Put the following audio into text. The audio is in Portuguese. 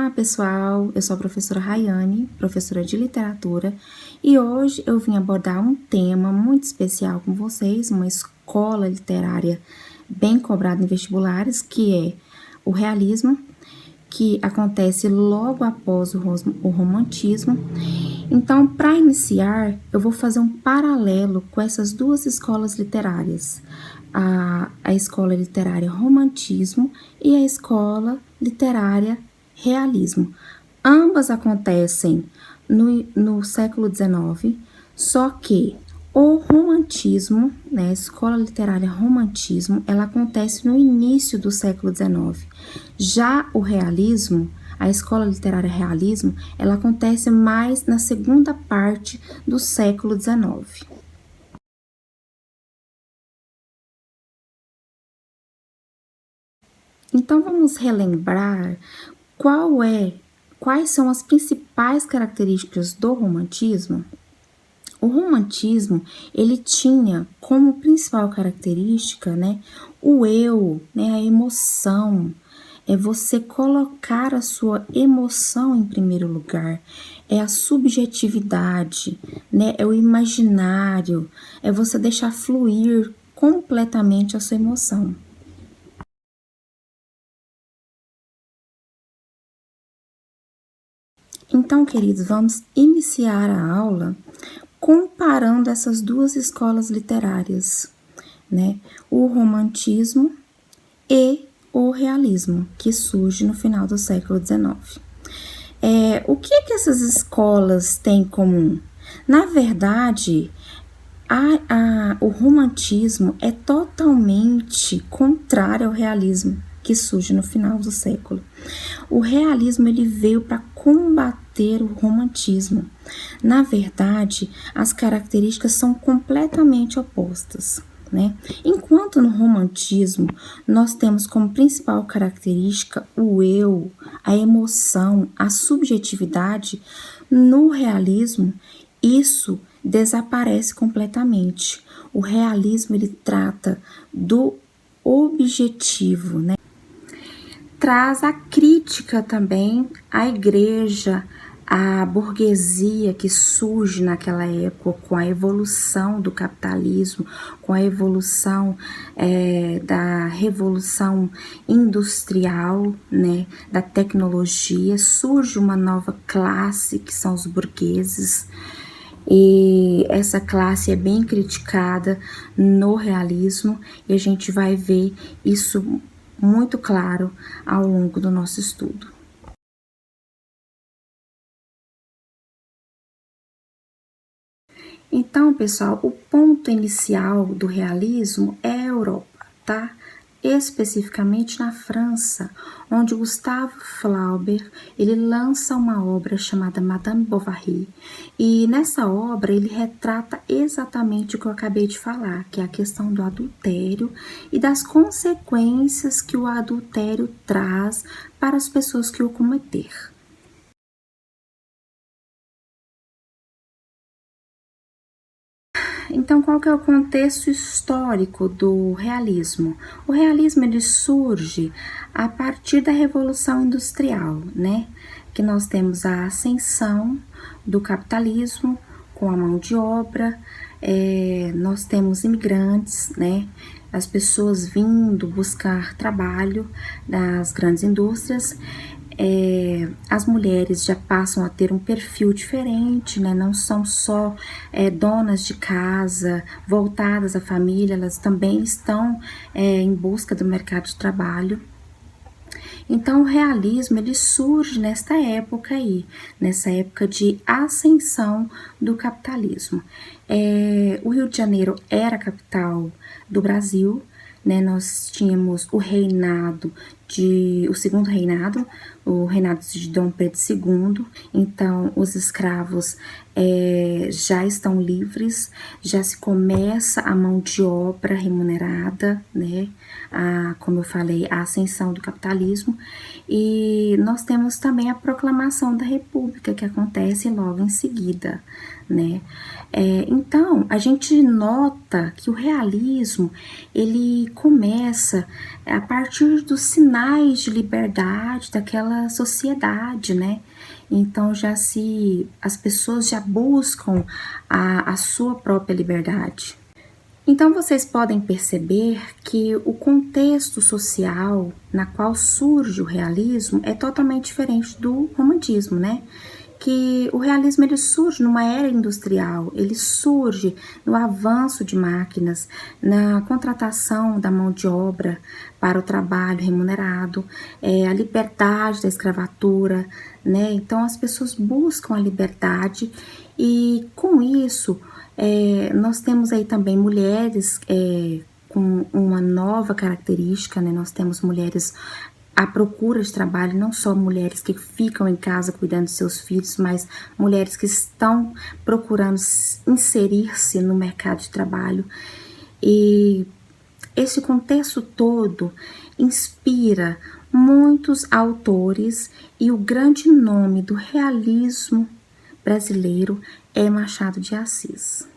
Olá, pessoal! Eu sou a professora Rayane, professora de literatura, e hoje eu vim abordar um tema muito especial com vocês, uma escola literária bem cobrada em vestibulares, que é o realismo, que acontece logo após o romantismo. Então, para iniciar, eu vou fazer um paralelo com essas duas escolas literárias, a escola literária romantismo e a escola literária realismo. Ambas acontecem no século XIX, só que o romantismo, né, a escola literária romantismo, ela acontece no início do século XIX. Já o realismo, a escola literária realismo, ela acontece mais na segunda parte do século XIX. Então vamos relembrar quais são as principais características do romantismo? O romantismo, ele tinha como principal característica, né, o eu, né, a emoção. É você colocar a sua emoção em primeiro lugar, é a subjetividade, né, é o imaginário, é você deixar fluir completamente a sua emoção. Então, queridos, vamos iniciar a aula comparando essas duas escolas literárias, né? O romantismo e o realismo, que surge no final do século XIX. O que essas escolas têm em comum? Na verdade, o romantismo é totalmente contrário ao realismo, que surge no final do século. O realismo ele veio para combater o romantismo. Na verdade, as características são completamente opostas, né? Enquanto no romantismo nós temos como principal característica o eu, a emoção, a subjetividade, no realismo isso desaparece completamente. O realismo ele trata do objetivo, né? Traz a crítica também à igreja, à burguesia que surge naquela época com a evolução do capitalismo, com a evolução da revolução industrial, né, da tecnologia, surge uma nova classe que são os burgueses. E essa classe é bem criticada no realismo e a gente vai ver isso muito claro ao longo do nosso estudo. Então, pessoal, o ponto inicial do realismo é a Europa, tá? Especificamente na França, onde Gustave Flaubert ele lança uma obra chamada Madame Bovary, e nessa obra ele retrata exatamente o que eu acabei de falar, que é a questão do adultério e das consequências que o adultério traz para as pessoas que o cometer. Então, qual que é o contexto histórico do realismo? O realismo ele surge a partir da Revolução Industrial, né? Que nós temos a ascensão do capitalismo com a mão de obra, nós temos imigrantes, né? As pessoas vindo buscar trabalho nas grandes indústrias. As mulheres já passam a ter um perfil diferente, né? Não são só donas de casa, voltadas à família, elas também estão em busca do mercado de trabalho. Então, o realismo ele surge nesta época aí, nessa época de ascensão do capitalismo. O Rio de Janeiro era a capital do Brasil, né? Nós tínhamos o segundo reinado, o reinado de Dom Pedro II. Então, os escravos já estão livres, já se começa a mão de obra remunerada, né? Como eu falei, a ascensão do capitalismo. E nós temos também a proclamação da República, que acontece logo em seguida, né? Então, a gente nota que o realismo, ele começa a partir dos sinais ideais de liberdade daquela sociedade, né? Então as pessoas já buscam a sua própria liberdade. Então vocês podem perceber que o contexto social na qual surge o realismo é totalmente diferente do romantismo, né? Que o realismo ele surge numa era industrial, ele surge no avanço de máquinas, na contratação da mão de obra para o trabalho remunerado, a liberdade da escravatura, né? Então as pessoas buscam a liberdade e com isso nós temos aí também mulheres com uma nova característica, né? Nós temos mulheres à procura de trabalho, não só mulheres que ficam em casa cuidando de seus filhos, mas mulheres que estão procurando inserir-se no mercado de trabalho. E esse contexto todo inspira muitos autores e o grande nome do realismo brasileiro é Machado de Assis.